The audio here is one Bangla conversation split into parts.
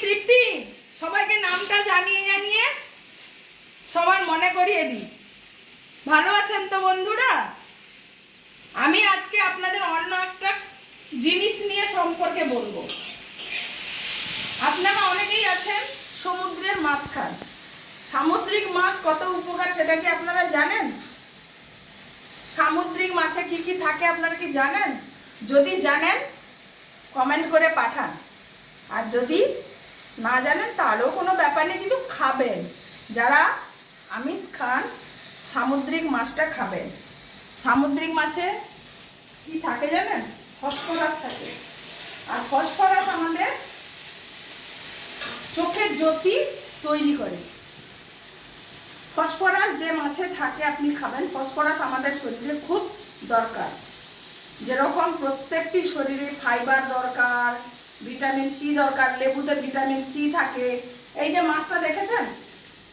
তৃপ্তি সবাইকে নামটা জানিয়ে জানিয়ে সবার মনে করিয়ে দিই। ভালো আছেন তো বন্ধুরা? আমি আজকে আপনাদের অন্য একটা জিনিস নিয়ে সম্পর্কে বলবো। আপনারা অনেকেই আছেন সমুদ্রের মাছ খান। সামুদ্রিক মাছ কত উপকার সেটা কি আপনারা জানেন? সামুদ্রিক মাছে কি কি থাকে আপনারা কি জানেন? যদি জানেন কমেন্ট করে পাঠান, আর যদি না জানেন তাহলেও কোনো ব্যাপার নেই, কিন্তু খাবেন। যারা আমিষ খান সামুদ্রিক মাছটা খাবেন। সামুদ্রিক মাছে কি থাকে জানেন? ফসফরাস থাকে। আর ফসফরাস আমাদের চোখের জ্যোতি তৈরি করে। ফসফরাস যে মাছে থাকে আপনি খাবেন। ফসফরাস আমাদের শরীরে খুব দরকার। যেরকম প্রত্যেকটি শরীরে ফাইবার দরকার, ভিটামিন সি দরকার, লেবুতে ভিটামিন সি থাকে। এই যে মাছটা দেখেছেন,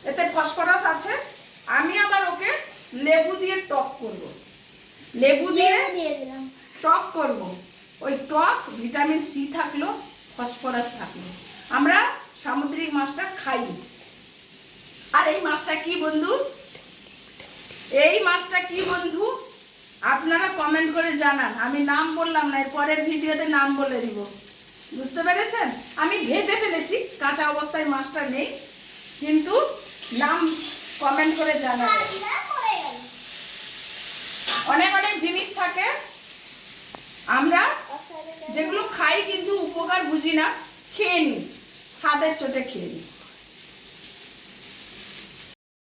এতে ফসফরাস আছে। আমি আবার ওকে লেবু দিয়ে টক করব। লেবু দিয়ে টক করব। ওই টক ভিটামিন সি থাকলো, ফসফরাস থাকলো। আমরা সামুদ্রিক মাছটা খাই। আর এই মাছটা কি বন্ধু? এই মাছটা কি বন্ধু আপনারা কমেন্ট করে জানান। আমি নাম বললাম না, এর পরের ভিডিওতে নাম বলে দিব। বুঝতে পেরেছেন? আমি ভেজে ফেলেছি, কাঁচা অবস্থায় মাছটা নেই, কিন্তু নাম কমেন্ট করে জানাবেন। অনেক অনেক জিনিস থাকে আমরা যেগুলো খাই কিন্তু উপকার বুঝি না, খেয়ে নিই, স্বাদের চোটে খেয়ে নিই।